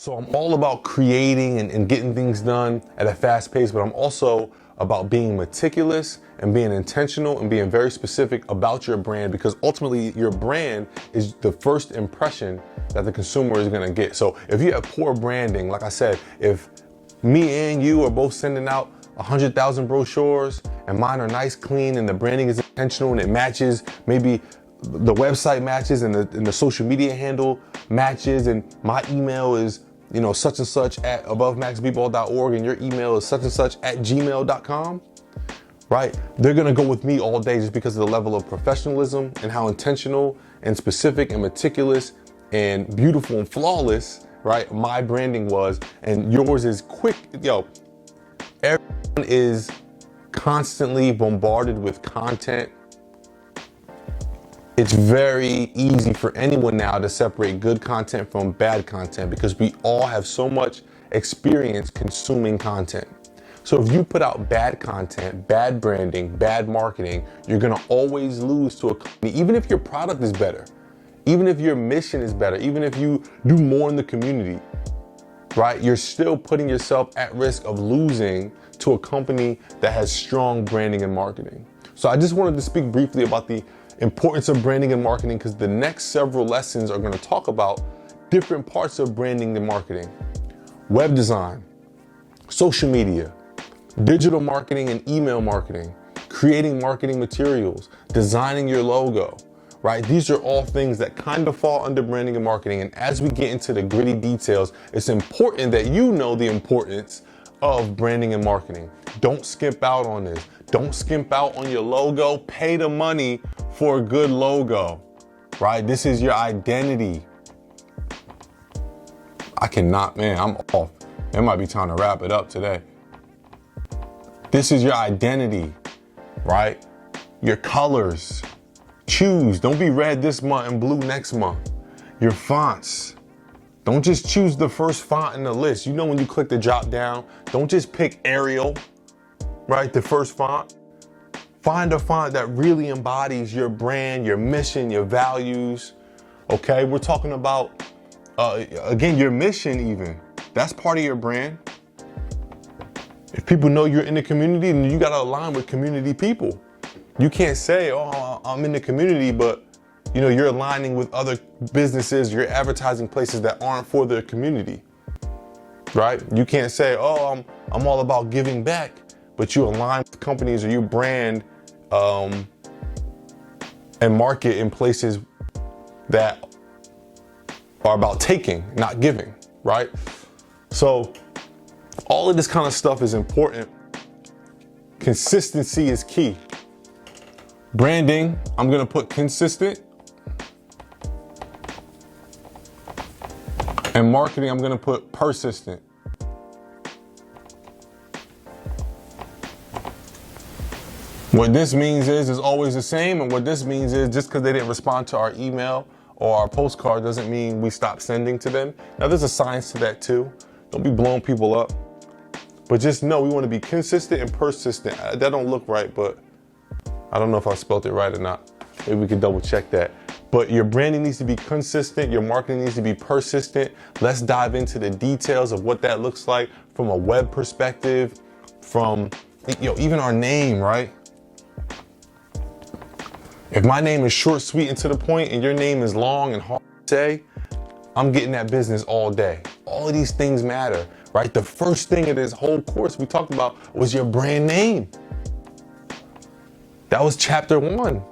So I'm all about creating and getting things done at a fast pace, but I'm also about being meticulous and being intentional and being very specific about your brand, because ultimately your brand is the first impression that the consumer is gonna get. So if you have poor branding, like I said, if me and you are both sending out 100,000 brochures and mine are nice, clean, and the branding is intentional and it matches, maybe the website matches and the social media handle matches, and my email is such and such at abovemaxbball.org and your email is such and such at gmail.com, right? They're gonna go with me all day just because of the level of professionalism and how intentional and specific and meticulous and beautiful and flawless, right, my branding was. And yours is quick. Everyone is constantly bombarded with content. It's very easy for anyone now to separate good content from bad content because we all have so much experience consuming content. So if you put out bad content, bad branding, bad marketing, you're gonna always lose to a company, even if your product is better, even if your mission is better, even if you do more in the community, right? You're still putting yourself at risk of losing to a company that has strong branding and marketing. So I just wanted to speak briefly about the importance of branding and marketing, because the next several lessons are going to talk about different parts of branding and marketing: web design, social media, digital marketing and email marketing, creating marketing materials, designing your logo, right? These are all things that kind of fall under branding and marketing. And as we get into the gritty details, it's important that you know the importance of branding and marketing. Don't skimp out on this. Don't skimp out on your logo. Pay the money for a good logo, right? This is your identity. I'm off. It might be time to wrap it up today. This is your identity, right? Your colors. Choose. Don't be red this month and blue next month. Your fonts. Don't just choose the first font in the list. When you click the drop down, don't just pick Arial, right? The first font. Find a font that really embodies your brand, your mission, your values. Okay, we're talking about, again, your mission even. That's part of your brand. If people know you're in the community, then you gotta align with community people. You can't say, oh, I'm in the community, but you're aligning with other businesses, you're advertising places that aren't for their community, right? You can't say, oh, I'm all about giving back, but you align with companies or you brand and market in places that are about taking, not giving, right? So all of this kind of stuff is important. Consistency is key. Branding, I'm gonna put consistent. And marketing, I'm gonna put persistent. What this means is it's always the same, and what this means is just because they didn't respond to our email or our postcard doesn't mean we stop sending to them. Now there's a science to that too. Don't be blowing people up. But just know we want to be consistent and persistent. That don't look right, but I don't know if I spelled it right or not. Maybe we can double check that. But your branding needs to be consistent. Your marketing needs to be persistent. Let's dive into the details of what that looks like from a web perspective, from even our name, right? If my name is short, sweet, and to the point, and your name is long and hard to say, I'm getting that business all day. All of these things matter, right? The first thing of this whole course we talked about was your brand name. That was chapter 1,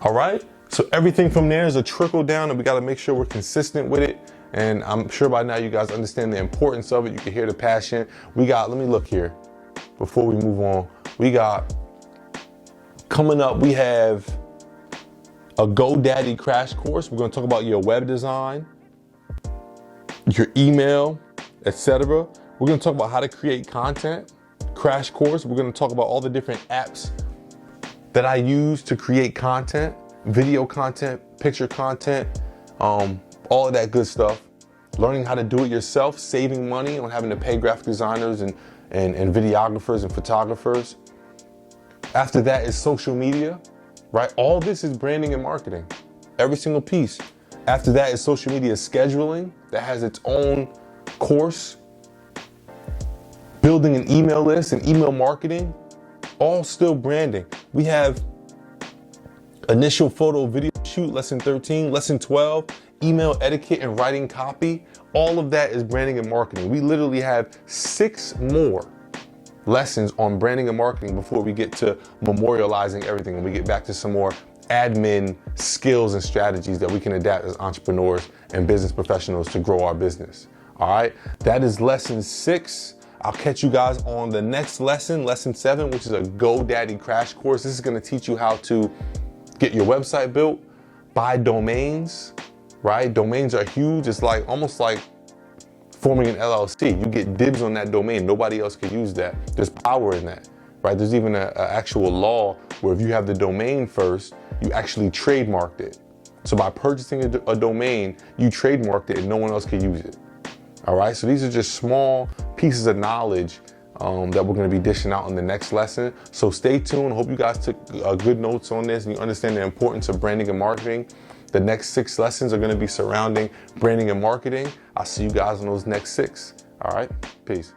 all right? So everything from there is a trickle down, and we gotta make sure we're consistent with it. And I'm sure by now you guys understand the importance of it. You can hear the passion. Let me look here before we move on. Coming up, we have a GoDaddy crash course. We're gonna talk about your web design, your email, etc. We're gonna talk about how to create content, crash course. We're gonna talk about all the different apps that I use to create content, video content, picture content, all of that good stuff. Learning how to do it yourself, saving money on having to pay graphic designers and videographers and photographers. After that is social media, right? All this is branding and marketing, every single piece. After that is social media scheduling that has its own course, building an email list and email marketing, all still branding. We have initial photo video shoot, lesson 13, lesson 12, email etiquette and writing copy. All of that is branding and marketing. We literally have 6 more lessons on branding and marketing before we get to memorializing everything and we get back to some more admin skills and strategies that we can adapt as entrepreneurs and business professionals to grow our business. All right, that is lesson 6. I'll catch you guys on the next lesson, lesson 7, which is a GoDaddy crash course. This is going to teach you how to get your website built, buy domains, right? Domains are huge. It's like almost like forming an LLC. You get dibs on that domain. Nobody else can use that. There's power in that, right? There's even an actual law where if you have the domain first, you actually trademarked it. So by purchasing a domain, you trademarked it and no one else can use it. All right, so these are just small pieces of knowledge that we're going to be dishing out in the next lesson. So stay tuned. Hope you guys took good notes on this and you understand the importance of branding and marketing. The next 6 lessons are going to be surrounding branding and marketing. I'll see you guys on those next 6. All right, peace.